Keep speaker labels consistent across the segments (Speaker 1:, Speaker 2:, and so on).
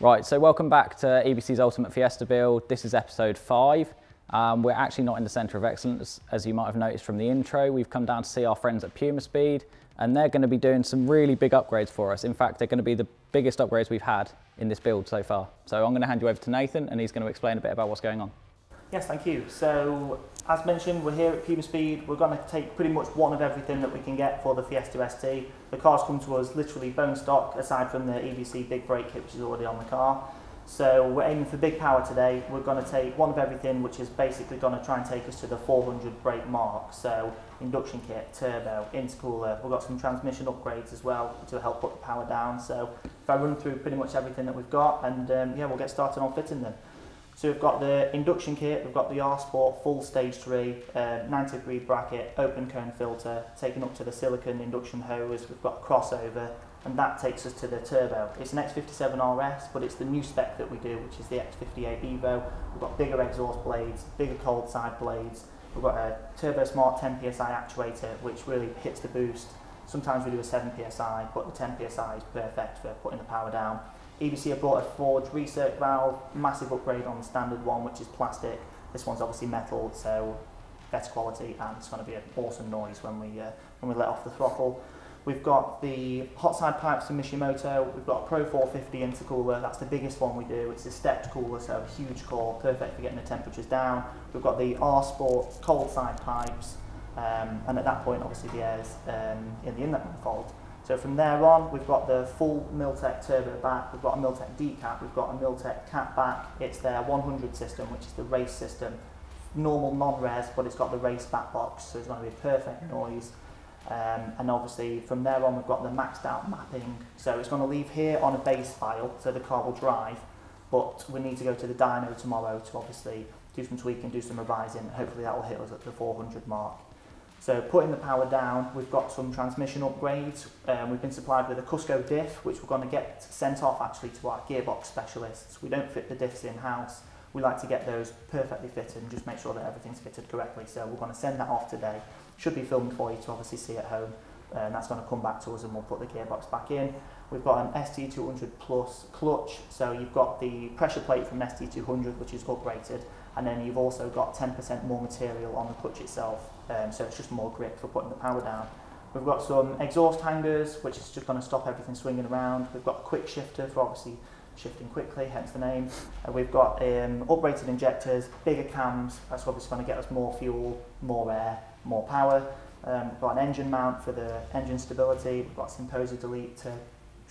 Speaker 1: Right, so welcome back to EBC's Ultimate Fiesta build. This is episode 5. We're actually not in the Centre of Excellence, as you might have noticed from the intro. We've come down to see our friends at Pumaspeed, and they're going to be doing some really big upgrades for us. In fact, they're going to be the biggest upgrades we've had in this build so far. So I'm going to hand you over to Nathan, and he's going to explain a bit about what's going on.
Speaker 2: Yes, thank you. So, as mentioned, we're here at Pumaspeed. We're going to take pretty much one of everything that we can get for the Fiesta ST. The car's come to us literally bone stock, aside from the EBC big brake kit, which is already on the car. So we're aiming for big power today. We're going to take one of everything, which is basically going to try and take us to the 400 brake mark. So induction kit, turbo, intercooler. We've got some transmission upgrades as well to help put the power down. So if I run through pretty much everything that we've got, and yeah, we'll get started on fitting them. So we've got the induction kit, we've got the R-Sport full stage 3, 90-degree bracket, open cone filter, taken up to the silicon induction hose. We've got a crossover, and that takes us to the turbo. It's an X57 RS, but it's the new spec that we do, which is the X58 Evo. We've got bigger exhaust blades, bigger cold side blades. We've got a Turbo Smart 10 PSI actuator, which really hits the boost. Sometimes we do a 7 PSI, but the 10 PSI is perfect for putting the power down. EBC have brought a forged recirc valve, massive upgrade on the standard one, which is plastic. This one's obviously metal, so better quality, and it's going to be an awesome noise when we let off the throttle. We've got the hot side pipes from Mishimoto. We've got a Pro 450 intercooler. That's the biggest one we do. It's a stepped cooler, so a huge core, perfect for getting the temperatures down. We've got the R-Sport cold side pipes, and at that point, obviously, the air's in the inlet manifold. So from there on, we've got the full Miltech turbo back, we've got a Miltech D-cap, we've got a Miltech cap back. It's their 100 system, which is the race system. Normal non-res, but it's got the race back box, so it's going to be a perfect noise. And obviously from there on, we've got the maxed out mapping. So it's going to leave here on a base file, so the car will drive, but we need to go to the dyno tomorrow to obviously do some tweaking, do some revising, and hopefully that will hit us at the 400 mark. So putting the power down, we've got some transmission upgrades. We've been supplied with a Cusco diff, which we're going to get sent off actually to our gearbox specialists. We don't fit the diffs in-house. We like to get those perfectly fitted and just make sure that everything's fitted correctly. So we're going to send that off today. Should be filmed for you to obviously see at home. And that's going to come back to us and we'll put the gearbox back in. We've got an ST200 Plus clutch. So you've got the pressure plate from an ST200, which is upgraded. And then you've also got 10% more material on the clutch itself. So it's just more grip for putting the power down. We've got some exhaust hangers, which is just going to stop everything swinging around. We've got a quick shifter for obviously shifting quickly, hence the name. We've got uprated injectors, bigger cams. That's obviously going to get us more fuel, more air, more power. We've got an engine mount for the engine stability. We've got Symposia delete to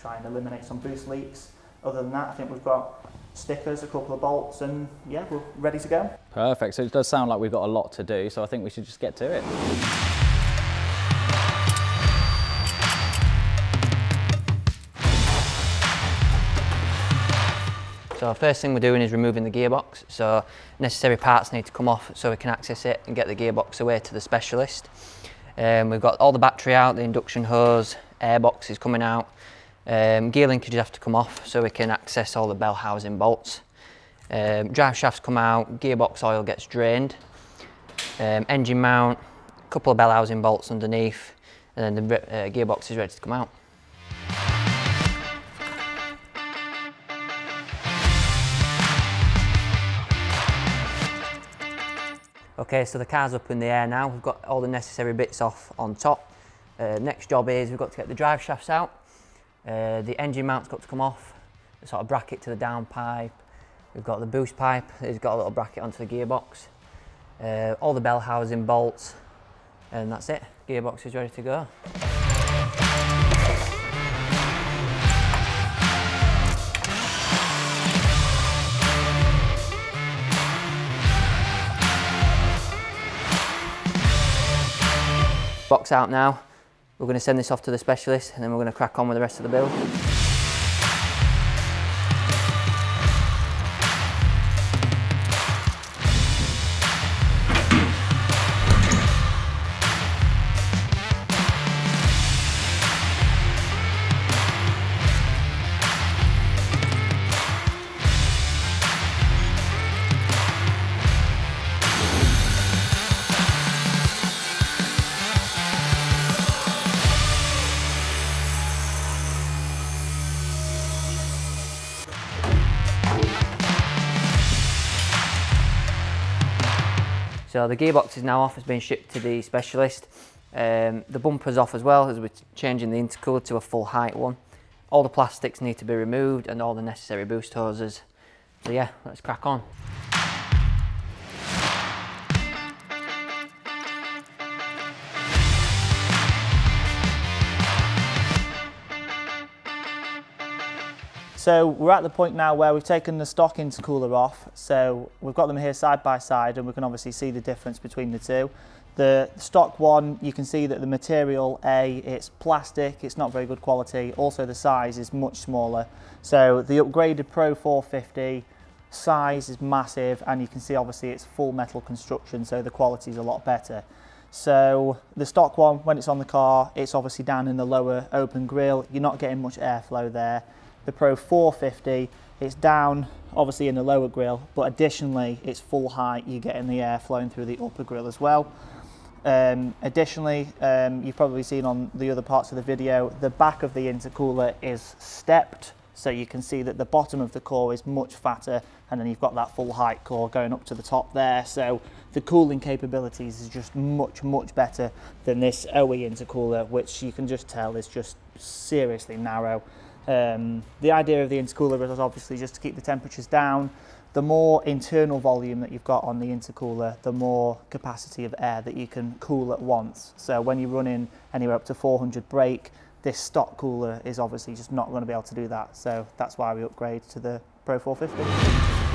Speaker 2: try and eliminate some boost leaks. Other than that, I think we've got stickers, a couple of bolts, and yeah, we're ready to go.
Speaker 1: Perfect. So it does sound like we've got a lot to do, so I think we should just get to it.
Speaker 3: So first thing we're doing is removing the gearbox. So necessary parts need to come off so we can access it and get the gearbox away to the specialist. We've got all the battery out, the induction hose, airbox is coming out. Gear linkages have to come off so we can access all the bell housing bolts. Drive shafts come out, gearbox oil gets drained. Engine mount, a couple of bell housing bolts underneath, and then the gearbox is ready to come out. Okay, so the car's up in the air now. We've got all the necessary bits off on top. Next job is we've got to get the drive shafts out. The engine mount's got to come off, the sort of bracket to the downpipe. We've got the boost pipe, it's got a little bracket onto the gearbox. All the bell housing bolts, and that's it. Gearbox is ready to go. Box out now. We're going to send this off to the specialist and then we're going to crack on with the rest of the build. So the gearbox is now off, it's been shipped to the specialist. The bumper's off as well, as we're changing the intercooler to a full height one. All the plastics need to be removed and all the necessary boost hoses. So yeah, let's crack on.
Speaker 2: So we're at the point now where we've taken the stock intercooler off, so we've got them here side by side and we can obviously see the difference between the two. The stock one, you can see that the material, it's plastic, it's not very good quality, also the size is much smaller. So the upgraded Pro 450 size is massive, and you can see obviously it's full metal construction, so the quality is a lot better. So the stock one, when it's on the car, it's obviously down in the lower open grille, you're not getting much airflow there. The Pro 450, it's down obviously in the lower grille, but additionally it's full height, you're getting the air flowing through the upper grille as well. Additionally, you've probably seen on the other parts of the video, the back of the intercooler is stepped, so you can see that the bottom of the core is much fatter, and then you've got that full height core going up to the top there, so the cooling capabilities is just much better than this OE intercooler, which you can just tell is just seriously narrow. The idea of the intercooler is obviously just to keep the temperatures down. The more internal volume that you've got on the intercooler, the more capacity of air that you can cool at once. So when you're running anywhere up to 400 brake, this stock cooler is obviously just not going to be able to do that. So that's why we upgrade to the Pro 450.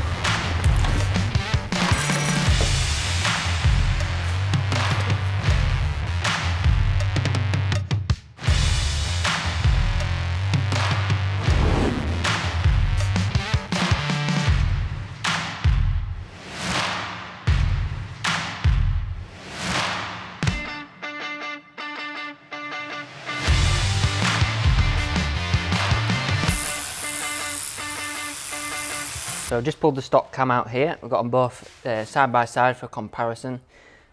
Speaker 3: So just pulled the stock cam out here. We've got them both side by side for comparison.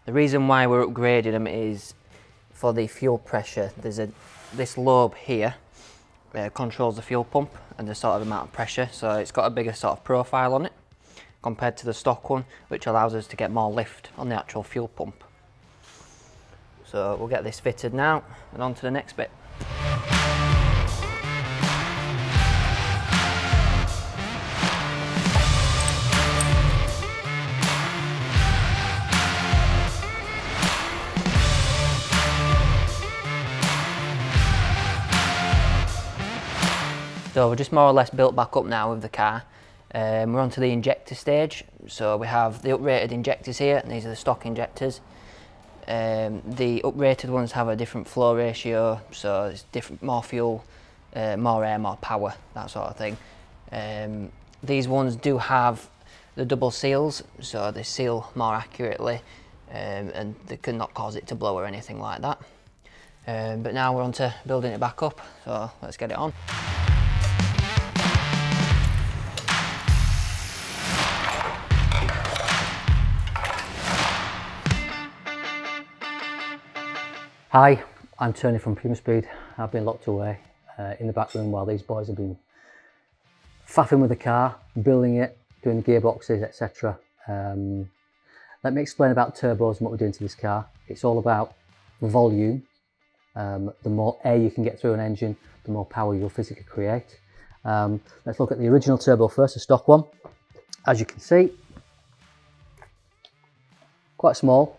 Speaker 3: The reason why we're upgrading them is for the fuel pressure. There's this lobe here controls the fuel pump and the sort of amount of pressure. So it's got a bigger sort of profile on it compared to the stock one, which allows us to get more lift on the actual fuel pump. So we'll get this fitted now and on to the next bit. So we're just more or less built back up now with the car. We're on to the injector stage. So we have the uprated injectors here, and these are the stock injectors. The uprated ones have a different flow ratio, so it's different, more fuel, more air, more power, that sort of thing. These ones do have the double seals, so they seal more accurately, and they cannot cause it to blow or anything like that. But now we're on to building it back up, so let's get it on.
Speaker 4: Hi, I'm Tony from Pumaspeed. I've been locked away in the back room while these boys have been faffing with the car, building it, doing the gearboxes, etc. Let me explain about turbos and what we're doing to this car. It's all about volume. The more air you can get through an engine, the more power you'll physically create. Let's look at the original turbo first, the stock one. As you can see, quite small.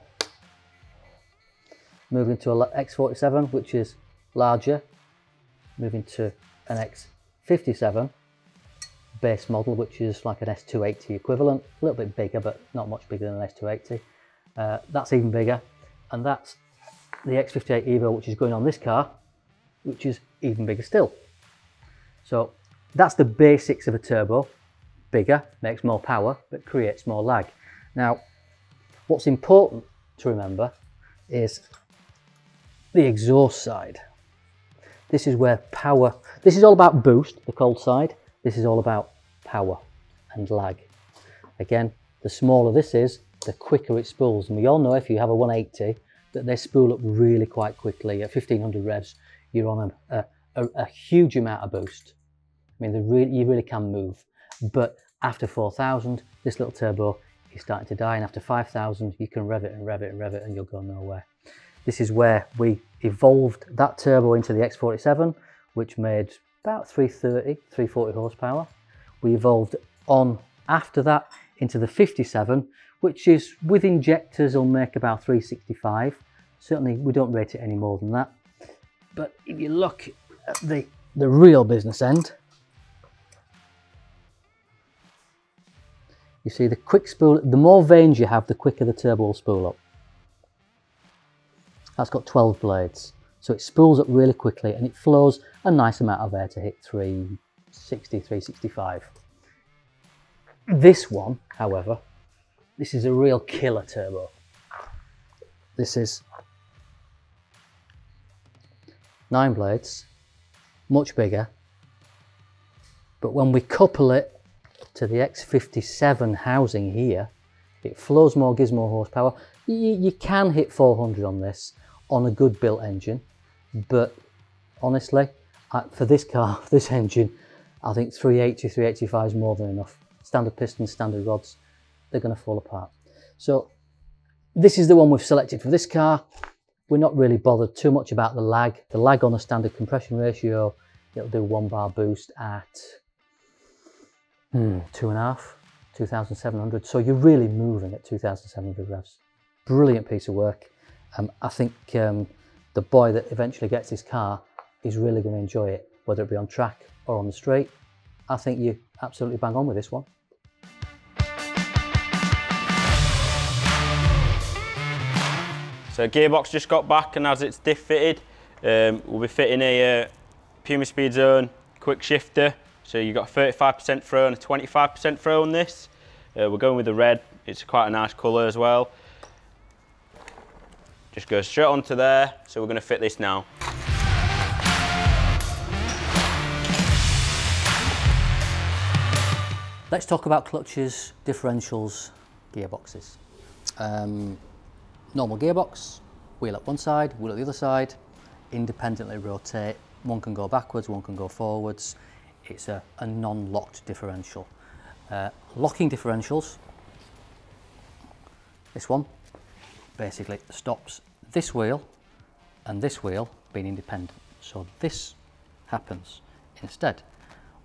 Speaker 4: Moving to a X47, which is larger. Moving to an X57 base model, which is like an S280 equivalent. A little bit bigger, but not much bigger than an S280. That's even bigger. And that's the X58 Evo, which is going on this car, which is even bigger still. So that's the basics of a turbo. Bigger, makes more power, but creates more lag. Now, what's important to remember is the exhaust side. This is where power, this is all about boost, the cold side. This is all about power and lag. Again, the smaller this is, the quicker it spools. And we all know if you have a 180 that they spool up really quite quickly. At 1500 revs, you're on a huge amount of boost. I mean, you really can move. But after 4000, this little turbo you're starting to die, and after 5,000 you can rev it and rev it and rev it and you'll go nowhere. This is where we evolved that turbo into the X47, which made about 330, 340 horsepower. We evolved on after that into the 57, which is with injectors will make about 365. Certainly we don't rate it any more than that. But if you look at the real business end, you see the quick spool, the more vanes you have, the quicker the turbo will spool up. That's got 12 blades, so it spools up really quickly and it flows a nice amount of air to hit 360, 365. This one, however, this is a real killer turbo. This is 9 blades, much bigger, but when we couple it to the X57 housing here, it flows more, gives more horsepower. You can hit 400 on this on a good built engine, but honestly, for this car, this engine, I think 380, 385 is more than enough. Standard pistons, standard rods, they're going to fall apart. So this is the one we've selected for this car. We're not really bothered too much about the lag. The lag on a standard compression ratio, it'll do 1 bar boost at 2.5, 2,700. So you're really moving at 2,700 revs. Brilliant piece of work. I think the boy that eventually gets this car is really going to enjoy it, whether it be on track or on the straight. I think you absolutely bang on with this one.
Speaker 5: So gearbox just got back, and as it's diff fitted, we'll be fitting a Pumaspeed Zone quick shifter. So you've got 35% throw and a 25% throw on this. We're going with the red, it's quite a nice colour as well. Just goes straight onto there, so we're going to fit this now.
Speaker 4: Let's talk about clutches, differentials, gearboxes. Normal gearbox, wheel at one side, wheel at the other side, independently rotate. One can go backwards, one can go forwards. It's a non-locked differential. Locking differentials, this one basically stops this wheel and this wheel being independent. So this happens instead.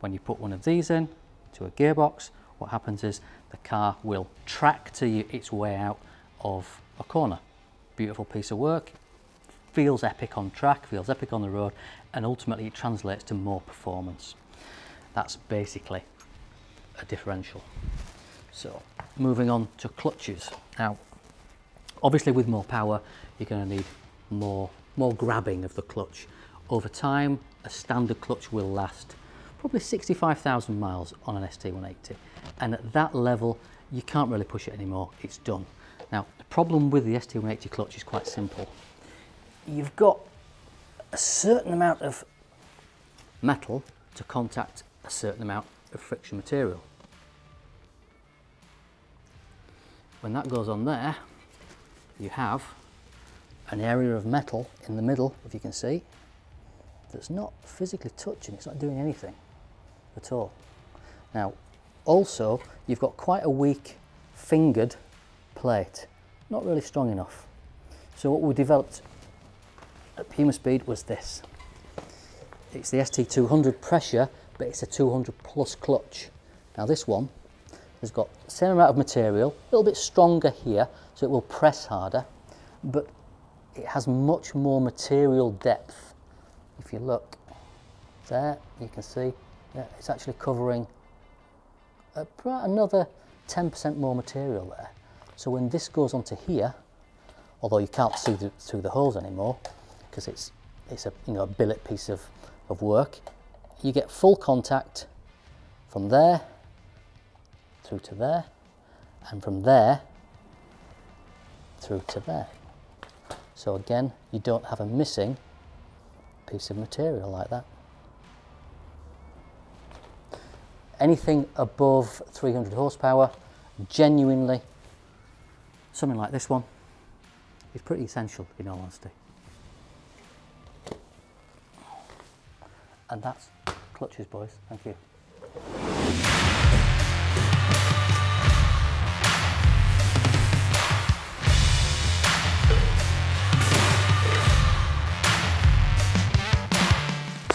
Speaker 4: When you put one of these in to a gearbox, what happens is the car will track to you its way out of a corner. Beautiful piece of work, feels epic on track, feels epic on the road, and ultimately it translates to more performance. That's basically a differential. So moving on to clutches. Now obviously with more power you're going to need more grabbing of the clutch. Over time a standard clutch will last probably 65,000 miles on an ST180, and at that level you can't really push it anymore, it's done. Now the problem with the ST180 clutch is quite simple. You've got a certain amount of metal to contact a certain amount of friction material. When that goes on there, you have an area of metal in the middle, if you can see, that's not physically touching, it's not doing anything at all. Now also you've got quite a weak fingered plate, not really strong enough. So what we developed at Pumaspeed was this. It's the ST200 pressure, but it's a 200 plus clutch. Now this one has got the same amount of material, a little bit stronger here, so it will press harder, but it has much more material depth. If you look there, you can see it's actually covering another 10% more material there. So when this goes onto here, although you can't see through the holes anymore, because it's a billet piece of work, you get full contact from there through to there, and from there through to there. So again, you don't have a missing piece of material like that. Anything above 300 horsepower, genuinely, something like this one, is pretty essential in all honesty. And that's clutches, boys. Thank you.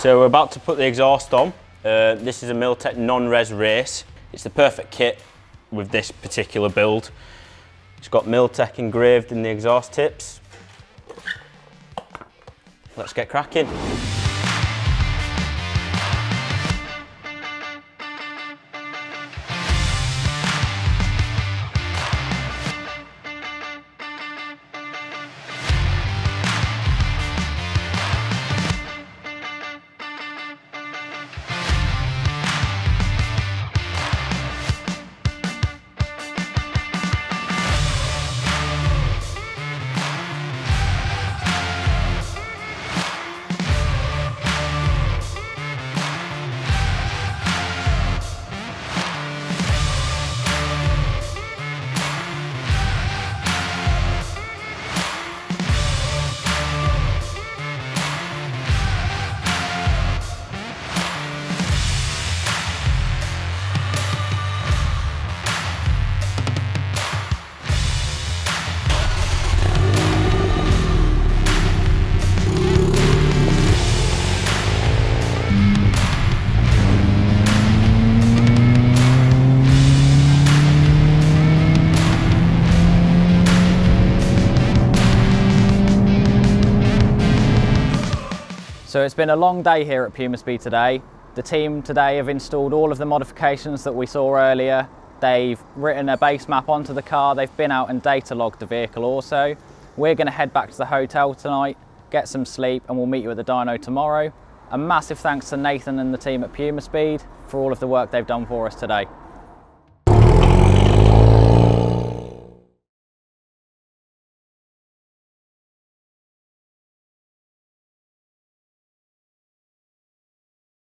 Speaker 5: So we're about to put the exhaust on. This is a Miltech non-res race. It's the perfect kit with this particular build. It's got Miltech engraved in the exhaust tips. Let's get cracking.
Speaker 1: So it's been a long day here at Pumaspeed today. The team today have installed all of the modifications that we saw earlier. They've written a base map onto the car. They've been out and data logged the vehicle also. We're going to head back to the hotel tonight, get some sleep, and we'll meet you at the dyno tomorrow. A massive thanks to Nathan and the team at Pumaspeed for all of the work they've done for us today.